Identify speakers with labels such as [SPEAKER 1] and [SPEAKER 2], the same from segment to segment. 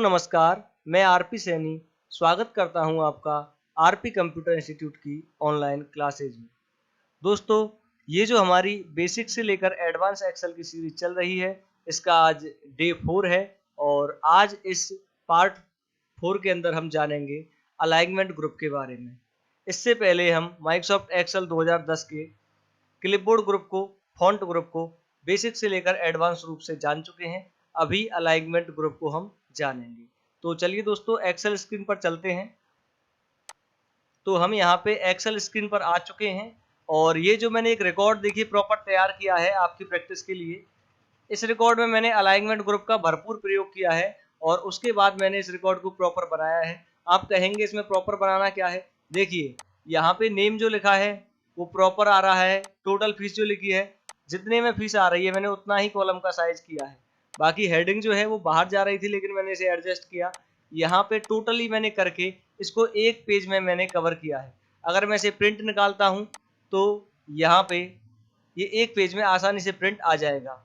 [SPEAKER 1] नमस्कार, मैं आरपी सैनी स्वागत करता हूं आपका आरपी कंप्यूटर इंस्टीट्यूट की ऑनलाइन क्लासेज में। दोस्तों, ये जो हमारी बेसिक से लेकर एडवांस एक्सेल की सीरीज चल रही है, इसका आज डे 4 है और आज इस पार्ट 4 के अंदर हम जानेंगे अलाइनमेंट ग्रुप के बारे में। इससे पहले हम माइक्रोसॉफ्ट एक्सेल 2010 के क्लिपबोर्ड ग्रुप को, फॉन्ट ग्रुप को बेसिक से लेकर एडवांस रूप से जान चुके हैं। अभी अलाइनमेंट ग्रुप को हम जानेंगे। तो चलिए दोस्तों, एक्सेल स्क्रीन पर चलते हैं। तो हम यहाँ पे एक्सेल स्क्रीन पर आ चुके हैं और ये जो मैंने एक रिकॉर्ड देखिए प्रॉपर तैयार किया है आपकी प्रैक्टिस के लिए। इस रिकॉर्ड में मैंने अलाइनमेंट ग्रुप का भरपूर प्रयोग किया है और उसके बाद मैंने इस रिकॉर्ड को प्रॉपर बनाया है। आप कहेंगे इसमें प्रॉपर बनाना क्या है? देखिए, यहाँ पे नेम जो लिखा है वो प्रॉपर आ रहा है। टोटल फीस जो लिखी है, जितने में फीस आ रही है मैंने उतना ही कॉलम का साइज किया है। बाकी हेडिंग जो है वो बाहर जा रही थी, लेकिन मैंने इसे एडजस्ट किया। यहाँ पे टोटली मैंने करके इसको एक पेज में मैंने कवर किया है। अगर मैं इसे प्रिंट निकालता हूँ तो यहाँ पे ये एक पेज में आसानी से प्रिंट आ जाएगा।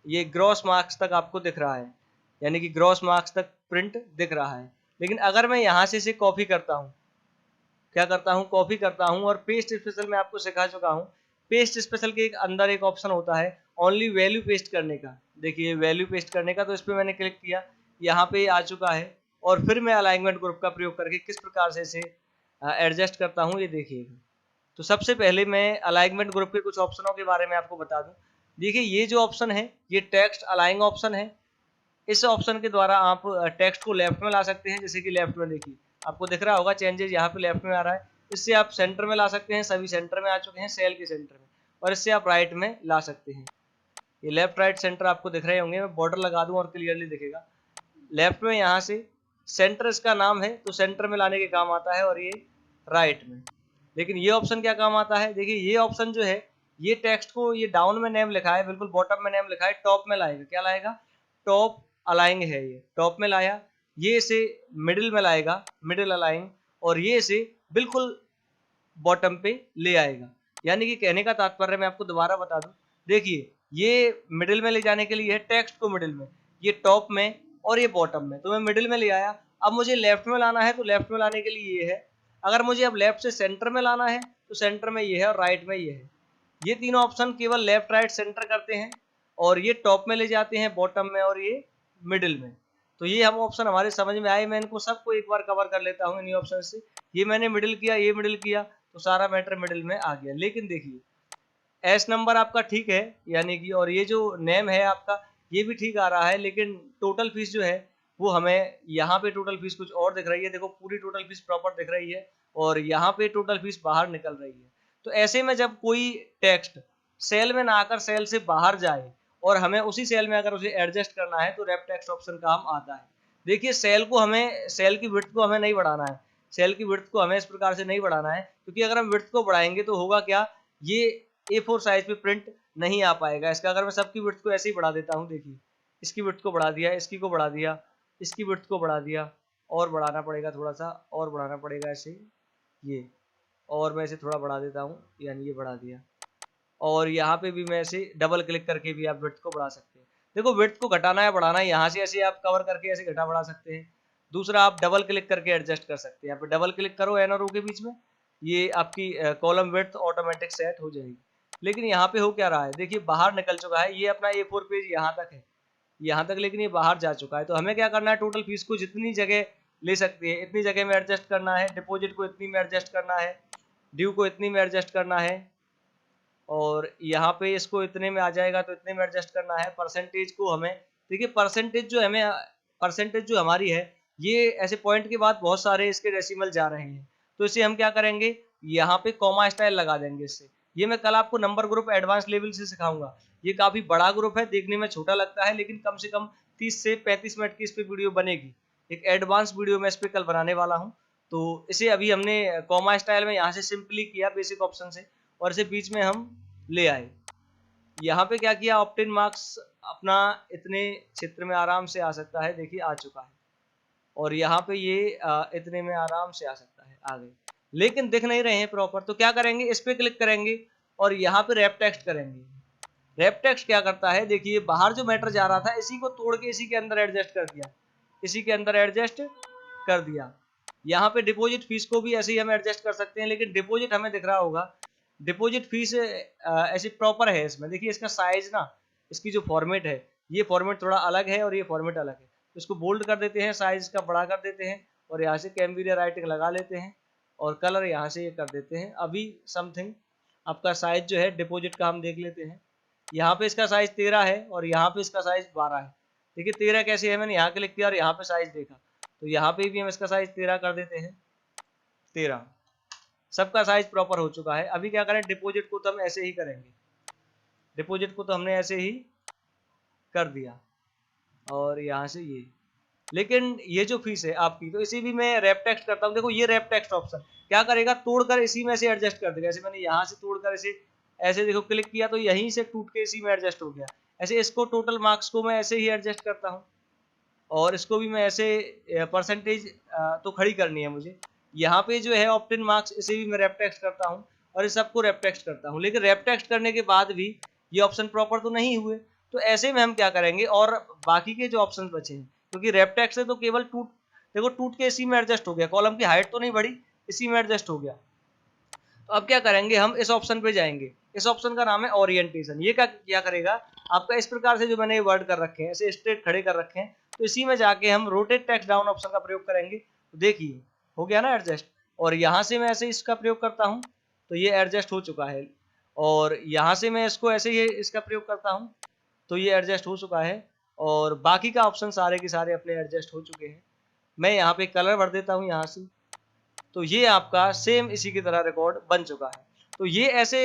[SPEAKER 1] ये ग्रॉस मार्क्स तक आपको दिख रहा है, यानी कि ग्रॉस मार्क्स तक प्रिंट दिख रहा है। लेकिन अगर मैं यहाँ से इसे कॉपी करता हूँ, क्या करता हूँ, कॉपी करता हूँ और पेस्ट स्पेशल में आपको सिखा चुका हूँ। पेस्ट स्पेशल के एक अंदर एक ऑप्शन होता है ओनली वैल्यू पेस्ट करने का। देखिए वैल्यू पेस्ट करने का, तो इस पर मैंने क्लिक किया, यहाँ पे आ चुका है। और फिर मैं अलाइनमेंट ग्रुप का प्रयोग करके किस प्रकार से इसे एडजस्ट करता हूँ ये देखिएगा। तो सबसे पहले मैं अलाइनमेंट ग्रुप के कुछ ऑप्शनों के बारे में आपको बता दूं। देखिए, ये जो ऑप्शन है ये टेक्स्ट अलाइन ऑप्शन है। इस ऑप्शन के द्वारा आप टेक्स्ट को लेफ्ट में ला सकते हैं। जैसे कि लेफ्ट में देखिए आपको दिख रहा होगा चेंजेस, यहाँ पे लेफ्ट में आ रहा है। इससे आप सेंटर में ला सकते हैं, सभी सेंटर में आ चुके हैं, सेल के सेंटर में। और इससे आप राइट में ला सकते हैं। ये लेफ्ट राइट सेंटर आपको दिख रहे होंगे। मैं बॉर्डर लगा दूं और क्लियरली दिखेगा। लेफ्ट में यहाँ से सेंटर इसका नाम है, तो सेंटर में लाने के काम आता है, और ये राइट में। लेकिन ये ऑप्शन क्या काम आता है? देखिए, ये ऑप्शन जो है ये टेक्स्ट को, ये डाउन में नेम लिखा है, बिल्कुल बॉटम में नेम लिखा है, टॉप में लाएगा। क्या लाएगा? टॉप अलाइन है, ये टॉप में लाया। ये इसे मिडिल में लाएगा, मिडिल अलाइन। और ये इसे बिल्कुल बॉटम पे ले आएगा। यानी कि कहने का तात्पर्य मैं आपको दोबारा बता दूं। देखिए, ये मिडिल में ले जाने के लिए है, टेक्स्ट को मिडिल में, ये टॉप में और ये बॉटम में। तो मैं मिडिल में ले आया। अब मुझे लेफ्ट में लाना है, तो लेफ्ट में लाने के लिए ये है। अगर मुझे अब लेफ्ट से सेंटर में लाना है तो सेंटर में ये है और राइट में ये है। ये तीनों ऑप्शन केवल लेफ्ट राइट सेंटर करते हैं, और ये टॉप में ले जाते हैं, बॉटम में, और ये मिडिल में। तो ये हम ऑप्शन हमारे समझ में आए। मैं इनको सबको एक बार कवर कर लेता हूँ इन्हीं ऑप्शन से। ये मैंने मिडिल किया, ये मिडिल किया, तो सारा मैटर मिडिल में आ गया। लेकिन देखिए, एस नंबर आपका ठीक है, यानी कि, और ये जो नेम है आपका ये भी ठीक आ रहा है। लेकिन टोटल फीस जो है वो हमें यहाँ पे टोटल फीस कुछ और दिख रही है। देखो, पूरी टोटल फीस प्रॉपर दिख रही है और यहाँ पे टोटल फीस बाहर निकल रही है। तो ऐसे में जब कोई टेक्स्ट सेल में ना आकर सेल से बाहर जाए और हमें उसी सेल में अगर उसे एडजस्ट करना है, तो रैप टेक्स्ट ऑप्शन काम आता है। देखिए, सेल को हमें, सेल की विड्थ को हमें नहीं बढ़ाना है। सेल की विड्थ को हमें इस प्रकार से नहीं बढ़ाना है, क्योंकि अगर हम विड्थ को बढ़ाएंगे तो होगा क्या, ये A4 साइज पे प्रिंट नहीं आ पाएगा इसका। अगर मैं सबकी विड्थ को ऐसे ही बढ़ा देता हूँ, देखिए इसकी विड्थ को बढ़ा दिया, इसकी को बढ़ा दिया, इसकी विड्थ को बढ़ा दिया, और बढ़ाना पड़ेगा थोड़ा सा, और बढ़ाना पड़ेगा ऐसे, ये, और मैं इसे थोड़ा बढ़ा देता हूँ, यानी ये बढ़ा दिया। और यहाँ पे भी मैं ऐसे डबल क्लिक करके भी आप विड्थ को बढ़ा सकते हैं। देखो, विड्थ को घटाना या बढ़ाना है, यहाँ से ऐसे आप कवर करके ऐसे घटा बढ़ा सकते हैं। दूसरा, आप डबल क्लिक करके एडजस्ट कर सकते हैं। यहाँ पे डबल क्लिक करो एन और ओ के बीच में, ये आपकी कॉलम विड्थ ऑटोमेटिक सेट हो जाएगी। लेकिन यहाँ पे हो क्या रहा है? देखिए, बाहर निकल चुका है। ये अपना A4 पेज यहाँ तक है, यहाँ तक, लेकिन ये बाहर जा चुका है। तो हमें क्या करना है? टोटल फीस को जितनी जगह ले सकते हैं इतनी जगह में एडजस्ट करना है। डिपॉजिट को इतनी में एडजस्ट करना है, ड्यू को इतनी में एडजस्ट करना है, और यहाँ पे इसको इतने में आ जाएगा तो इतने में एडजस्ट करना है। परसेंटेज को हमें, देखिए परसेंटेज जो हमारी है, ये ऐसे पॉइंट के बाद बहुत सारे इसके डेसिमल जा रहे हैं। तो इसे हम क्या करेंगे, यहाँ पे कॉमा स्टाइल लगा देंगे इससे। ये मैं कल आपको नंबर ग्रुप एडवांस लेवल से सिखाऊंगा। ये काफी बड़ा ग्रुप है, देखने में छोटा लगता है, लेकिन कम से कम 30 से 35 मिनट की इस पे वीडियो बनेगी। एक एडवांस वीडियो मैं इस पे कल बनाने वाला हूँ। तो इसे अभी हमने कॉमा स्टाइल में यहाँ से सिंपली किया बेसिक ऑप्शन से, और इसे बीच में हम ले आए। यहाँ पे क्या किया, ऑप्टेन मार्क्स अपना इतने क्षेत्र में आराम से आ सकता है। देखिए, आ चुका है। और यहाँ पे ये इतने में आराम से आ सकता है, आ गए। लेकिन दिख नहीं रहे हैं प्रॉपर, तो क्या करेंगे, इस पे क्लिक करेंगे और यहाँ पे रैप टेक्स्ट करेंगे। रैप टेक्स्ट क्या करता है? देखिए, बाहर जो मैटर जा रहा था इसी को तोड़ के इसी के अंदर एडजस्ट कर दिया। इसी के अंदर एडजस्ट कर दिया। यहाँ पे डिपॉजिट फीस को भी ऐसे ही हम एडजस्ट कर सकते हैं, लेकिन डिपॉजिट हमें दिख रहा होगा, डिपॉजिट फीस ऐसे प्रॉपर है इसमें। देखिए इसका साइज ना, इसकी जो फॉर्मेट है, ये फॉर्मेट थोड़ा अलग है और ये फॉर्मेट अलग है। तो इसको बोल्ड कर देते हैं, साइज का बड़ा कर देते हैं और यहाँ से कैम्बिरिया राइटिंग लगा लेते हैं और कलर यहाँ से ये कर देते हैं। अभी समथिंग आपका साइज जो है डिपॉजिट का हम देख लेते हैं। यहाँ पे इसका साइज 13 है और यहाँ पे इसका साइज 12 है। देखिए 13 कैसे है, मैंने यहाँ क्लिक किया और यहाँ पे साइज देखा, तो यहाँ पे भी हम इसका साइज 13 कर देते हैं। 13 सबका साइज प्रॉपर हो चुका है। अभी क्या करें, डिपॉजिट को तो हम ऐसे ही करेंगे, डिपॉजिट को तो हमने ऐसे ही कर दिया और यहाँ से ये, लेकिन ये जो फीस है आपकी, तो इसी भी मैं रैप टेक्स्ट करता हूँ। देखो ये रैप टेक्स्ट ऑप्शन क्या करेगा, तोड़कर इसी में से एडजस्ट कर देगा। ऐसे मैंने यहाँ से तोड़कर इसे ऐसे देखो क्लिक किया तो यहीं से टूट के इसी में एडजस्ट हो गया। ऐसे इसको टोटल मार्क्स को मैं ऐसे ही एडजस्ट करता हूँ और इसको भी मैं ऐसे परसेंटेज तो खड़ी करनी है मुझे। यहाँ पे जो है ऑप्टेन मार्क्स, इसे भी मैं रैप टेक्स्ट करता हूँ और इस सबको रैप टेक्स्ट करता हूँ। लेकिन रैप टेक्स्ट करने के बाद भी ये ऑप्शन प्रॉपर तो नहीं हुए, तो ऐसे में हम क्या करेंगे, और बाकी के जो ऑप्शन बचे हैं, क्योंकि रैप टेक्स्ट से तो केवल देखो टूट के इसी में एडजस्ट हो गया, कॉलम की हाइट तो नहीं बढ़ी, इसी में एडजस्ट हो गया। तो अब क्या करेंगे, हम इस ऑप्शन पे जाएंगे। इस ऑप्शन का नाम है ओरिएंटेशन। ये क्या करेगा आपका, इस प्रकार से जो मैंने वर्ड कर रखे हैं, ऐसे स्ट्रेट खड़े कर रखे हैं, तो इसी में जाके हम रोटेट टेक्स्ट डाउन ऑप्शन का प्रयोग करेंगे। तो देखिए हो गया ना एडजस्ट, और यहाँ से मैं ऐसे इसका प्रयोग करता हूँ तो ये एडजस्ट हो चुका है, और यहाँ से मैं इसको ऐसे ही इसका प्रयोग करता हूँ तो ये एडजस्ट हो चुका है, और बाकी का ऑप्शन सारे के सारे अपने एडजस्ट हो चुके हैं। मैं यहाँ पे कलर भर देता हूँ यहाँ से, तो ये आपका सेम इसी की तरह रिकॉर्ड बन चुका है। तो ये ऐसे,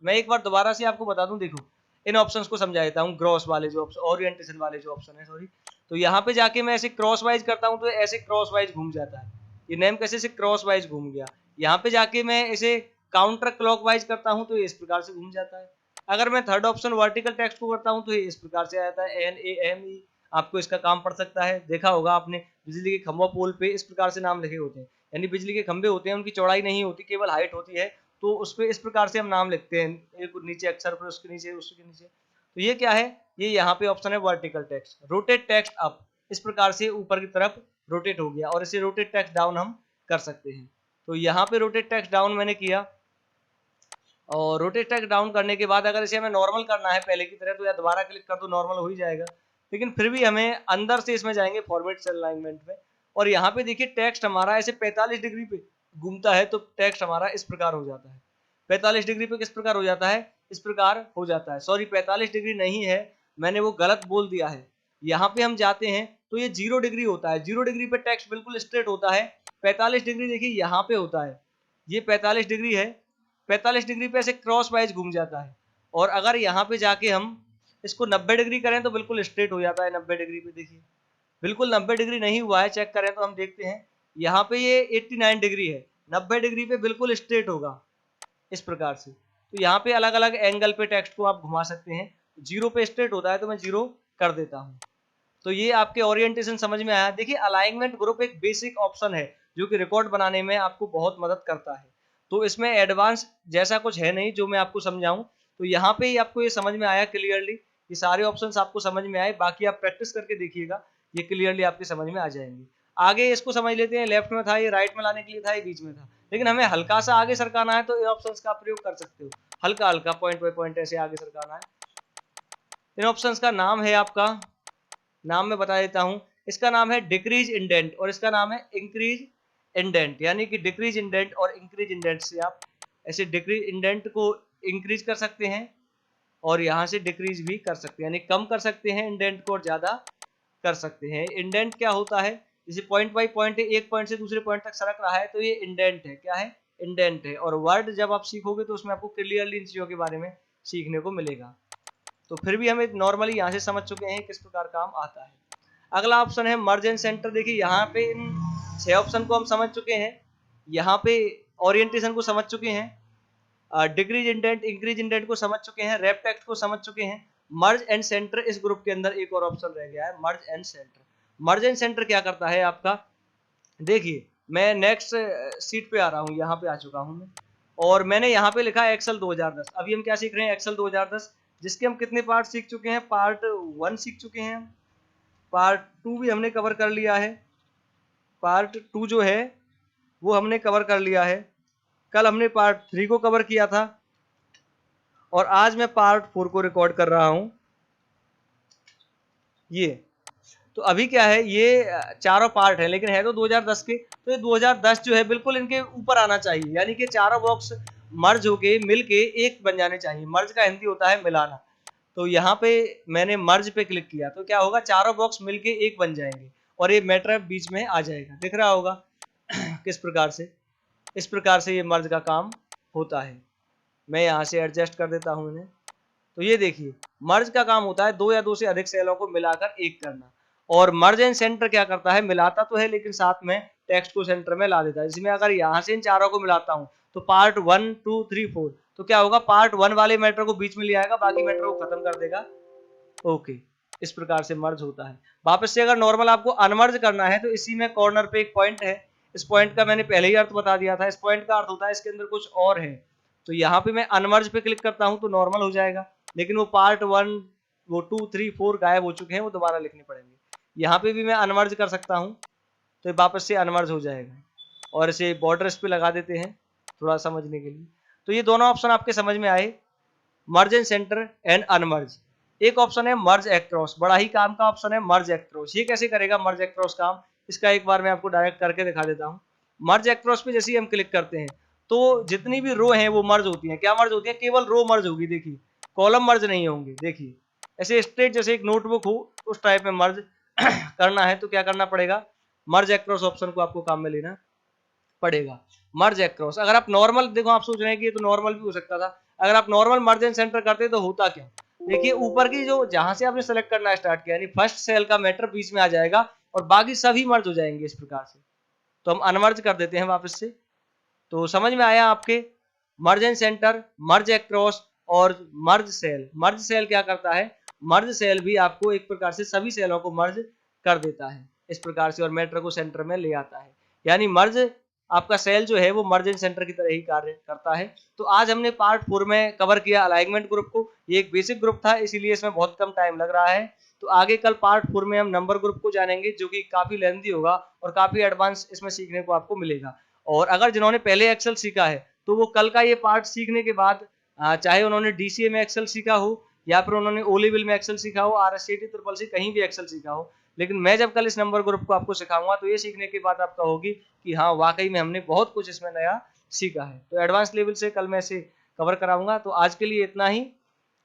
[SPEAKER 1] मैं एक बार दोबारा से आपको बता दूं, देखो इन ऑप्शंस को समझा देता हूँ। ग्रॉस वाले जो ऑप्शन, ओरिएंटेशन वाले जो ऑप्शन है, सॉरी, तो यहाँ पे जाके मैं ऐसे क्रॉस वाइज करता हूँ तो ऐसे क्रॉस वाइज घूम जाता है। ये नेम कैसे से क्रॉस वाइज घूम गया। यहाँ पे जाके मैं इसे काउंटर क्लॉक वाइज करता हूँ तो ये इस प्रकार से घूम जाता है। अगर मैं थर्ड ऑप्शन वर्टिकल टेक्स्ट को करता हूँ तो ये इस प्रकार से आता है, NAME। आपको इसका काम पड़ सकता है, देखा होगा आपने बिजली के खंभा पोल पे इस प्रकार से नाम लिखे होते हैं, यानी बिजली के खंभे होते हैं, उनकी चौड़ाई नहीं होती, केवल हाइट होती है, तो उस पर इस प्रकार से हम नाम लिखते हैं, एक नीचे अक्षर पर, उसके नीचे, उसके नीचे। तो ये क्या है, ये यहाँ पे ऑप्शन है vertical text. Rotate text up, इस प्रकार से ऊपर की तरफ रोटेट हो गया, और इसे रोटेट टेक्स्ट डाउन हम कर सकते हैं। तो यहाँ पे रोटेट टेक्स्ट डाउन मैंने किया, और रोटेट टेक्स्ट डाउन करने के बाद अगर इसे हमें नॉर्मल करना है पहले की तरह, तो या दोबारा क्लिक कर दो, नॉर्मल हो ही जाएगा। लेकिन फिर भी हमें अंदर से इसमें जाएंगे फॉर्मेट सेल अलाइनमेंट में, और यहाँ पे देखिए टेक्स्ट हमारा ऐसे 45 डिग्री पे घूमता है, तो टेक्स्ट हमारा इस प्रकार हो जाता है। 45 डिग्री पे किस प्रकार हो जाता है, इस प्रकार हो जाता है। सॉरी 45 डिग्री नहीं है, मैंने वो गलत बोल दिया है। यहाँ पे हम जाते हैं तो ये 0 डिग्री होता है। 0 डिग्री पे टेक्स्ट बिल्कुल स्ट्रेट होता है। 45 डिग्री देखिए यहाँ पे होता है, ये 45 डिग्री है, 45 डिग्री पे ऐसे क्रॉस वाइज घूम जाता है। और अगर यहाँ पे जाके हम इसको 90 डिग्री करें तो बिल्कुल स्ट्रेट हो जाता है 90 डिग्री पे। देखिए बिल्कुल 90 डिग्री नहीं हुआ है, चेक करें तो हम देखते हैं यहाँ पे ये 89 डिग्री है, 90 डिग्री पे बिल्कुल स्ट्रेट होगा इस प्रकार से। तो यहाँ पे अलग अलग एंगल पे टेक्स्ट को आप घुमा सकते हैं। 0 पे स्ट्रेट होता है तो मैं 0 कर देता हूँ। तो ये आपके ओरिएंटेशन समझ में आया। देखिए अलाइनमेंट ग्रुप एक बेसिक ऑप्शन है जो कि रिकॉर्ड बनाने में आपको बहुत मदद करता है। तो इसमें एडवांस जैसा कुछ है नहीं जो मैं आपको समझाऊं। तो यहाँ पे ही आपको ये समझ में आया क्लियरली, ये सारे ऑप्शंस आपको समझ में आए। बाकी आप प्रैक्टिस करके देखिएगा, ये क्लियरली आपके समझ में आ जाएंगे। आगे इसको समझ लेते हैं, लेफ्ट में था, ये राइट में लाने के लिए था, ये बीच में था, लेकिन हमें हल्का सा आगे सरकाना है तो इन ऑप्शंस का प्रयोग कर सकते हो। हल्का हल्का पॉइंट बाय पॉइंट ऐसे आगे सरकाना है। इन ऑप्शंस का नाम है, आपका नाम मैं बता देता हूं। इसका नाम है डिक्रीज इंडेंट और इसका नाम है इंक्रीज इंडेंट, यानी कि डिक्रीज इंडेंट और इंक्रीज इंडेंट से आप ऐसे डिक्रीज इंडेंट को इंक्रीज कर सकते हैं और यहाँ से डिक्रीज भी कर सकते हैं, यानी कम कर सकते हैं इंडेंट को और ज्यादा कर सकते हैं। इंडेंट क्या होता है, जैसे पॉइंट बाई पॉइंट एक पॉइंट से दूसरे पॉइंट तक सरक रहा है तो ये इंडेंट है। क्या है, इंडेंट है। और वर्ड जब आप सीखोगे तो उसमें आपको क्लियरली इन चीजों के बारे में सीखने को मिलेगा। तो फिर भी हमें नॉर्मली यहाँ से समझ चुके हैं किस प्रकार काम आता है। अगला ऑप्शन है मर्ज एंड सेंटर। देखिए यहाँ पे इन 6 ऑप्शन को हम समझ चुके हैं, यहाँ पे ओरिएंटेशन को समझ चुके हैं, डिक्रीज इंडेंट इंक्रीज इंडेंट को समझ चुके हैं, रैप टेक्स्ट को समझ चुके हैं। मर्ज एंड सेंटर, इस ग्रुप के अंदर एक और ऑप्शन रह गया है, मर्ज and centre. Merge and centre क्या करता है आपका, देखिए मैं नेक्स्ट सीट पे आ रहा हूँ, यहाँ पे आ चुका हूँ मैं, और मैंने यहाँ पे लिखा है एक्सेल 2010। अभी हम क्या सीख रहे हैं, एक्सेल 2010, जिसके हम कितने पार्ट सीख चुके हैं, पार्ट 1 सीख चुके हैं, पार्ट 2 भी हमने कवर कर लिया है। पार्ट 2 जो है वो हमने कवर कर लिया है। कल हमने पार्ट 3 को कवर किया था और आज मैं पार्ट 4 को रिकॉर्ड कर रहा हूं। ये तो अभी क्या है, ये चारों पार्ट है लेकिन है तो 2010 के, तो ये 2010 जो है बिल्कुल इनके ऊपर आना चाहिए, यानी कि चारों बॉक्स मर्ज होके मिलके एक बन जाने चाहिए। मर्ज का हिंदी होता है मिलाना। तो यहाँ पे मैंने मर्ज पे क्लिक किया तो क्या होगा, चारों बॉक्स मिलके एक बन जाएंगे और ये मैट्रिक्स बीच में आ जाएगा। दिख रहा होगा किस प्रकार से, इस प्रकार से ये मर्ज का काम होता है। मैं यहाँ से एडजस्ट कर देता हूँ इन्हें। तो ये देखिए, मर्ज का काम होता है दो या दो से अधिक सेलों को मिलाकर एक करना। और मर्ज एंड सेंटर क्या करता है, मिलाता तो है लेकिन साथ में टेक्स्ट को सेंटर में ला देता है। इसमें अगर यहाँ से इन चारों को मिलाता हूँ तो पार्ट 1 2 3 4, तो क्या होगा, पार्ट 1 वाले मैटर को बीच में ले आएगा, बाकी मैटर को खत्म कर देगा। ओके, इस प्रकार से मर्ज होता है। वापस से अगर नॉर्मल आपको अनमर्ज करना है तो इसी में कॉर्नर पे एक पॉइंट है, इस पॉइंट का मैंने पहले ही अर्थ बता दिया था। इस पॉइंट का अर्थ होता है इसके अंदर कुछ और है। तो यहाँ पे मैं अनमर्ज पे क्लिक करता हूँ तो नॉर्मल हो जाएगा, लेकिन वो पार्ट 1 वो 2 3 4 गायब हो चुके हैं, वो दोबारा लिखने पड़ेंगे। यहाँ पे भी मैं अनमर्ज कर सकता हूँ तो वापस से अनमर्ज हो जाएगा। और इसे बॉर्डर इस पे लगा देते हैं थोड़ा समझने के लिए। तो ये दोनों ऑप्शन आपके समझ में आए, मर्ज एंड सेंटर एंड अनमर्ज। एक ऑप्शन है मर्ज एक्रॉस, बड़ा ही काम का ऑप्शन है मर्ज एक्रॉस। ये कैसे करेगा मर्ज एक्रॉस काम, इसका एक बार मैं आपको डायरेक्ट करके दिखा देता हूँ। मर्ज एक्रॉस पे जैसे ही हम क्लिक करते हैं तो जितनी भी रो हैं वो मर्ज होती हैं। क्या मर्ज होती है, केवल रो मर्ज होगी। देखिए कॉलम मर्ज नहीं होंगे। देखिए ऐसे स्ट्रेट जैसे एक नोटबुक हो उस टाइप में मर्ज करना है तो क्या करना पड़ेगा, मर्ज एक्रॉस ऑप्शन को आपको काम में लेना पड़ेगा। मर्ज एक्रॉस, अगर आप नॉर्मल, देखो आप सोच रहे हैं कि ये तो नॉर्मल भी हो सकता था, अगर आप नॉर्मल मर्ज एंड सेंटर करते तो होता क्या, देखिए ऊपर की जो जहां से आपने सेलेक्ट करना स्टार्ट किया यानी फर्स्ट सेल का मैटर बीच में आ जाएगा और बाकी सभी मर्ज हो जाएंगे इस प्रकार से। तो हम अनमर्ज कर देते हैं वापस से। तो समझ में आया आपके, मर्ज एंड सेंटर, मर्ज एक्रॉस और मर्ज सेल। मर्ज सेल क्या करता है, मर्ज सेल भी आपको एक प्रकार से सभी सेलों को मर्ज कर देता है इस प्रकार से और मैटर को सेंटर में ले आता है। यानी मर्ज आपका सेल जो है वो मर्ज एंड सेंटर की तरह ही कार्य करता है। तो आज हमने पार्ट 4 में कवर किया अलाइनमेंट ग्रुप को। ये एक बेसिक ग्रुप था इसीलिए इसमें बहुत कम टाइम लग रहा है। तो आगे कल पार्ट 4 में हम नंबर ग्रुप को जानेंगे जो कि काफी लेंथी होगा और काफी एडवांस इसमें सीखने को आपको मिलेगा। और अगर जिन्होंने पहले एक्सेल सीखा है तो वो कल का ये पार्ट सीखने के बाद चाहे उन्होंने डीसीए में एक्सेल सीखा हो या फिर उन्होंने ओ लेवल में एक्सेल सीखा हो, आरएससीटी ट्रिपल सी कहीं भी एक्सेल सीखा हो, लेकिन मैं जब कल इस नंबर ग्रुप को आपको सिखाऊंगा तो ये सीखने के बाद आप कहोगी कि हाँ वाकई में हमने बहुत कुछ इसमें नया सीखा है। तो एडवांस लेवल से कल मैं इसे कवर कराऊंगा। तो आज के लिए इतना ही।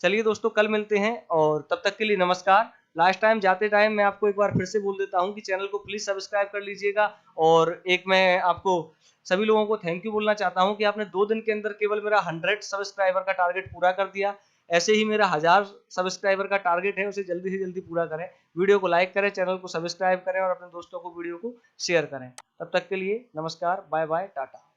[SPEAKER 1] चलिए दोस्तों, कल मिलते हैं और तब तक के लिए नमस्कार। लास्ट टाइम जाते टाइम मैं आपको एक बार फिर से बोल देता हूँ कि चैनल को प्लीज सब्सक्राइब कर लीजिएगा। और एक मैं आपको सभी लोगों को थैंक यू बोलना चाहता हूं कि आपने 2 दिन के अंदर केवल मेरा 100 सब्सक्राइबर का टारगेट पूरा कर दिया। ऐसे ही मेरा 1000 सब्सक्राइबर का टारगेट है, उसे जल्दी से जल्दी पूरा करें। वीडियो को लाइक करें, चैनल को सब्सक्राइब करें और अपने दोस्तों को वीडियो को शेयर करें। तब तक के लिए नमस्कार, बाय बाय, टाटा।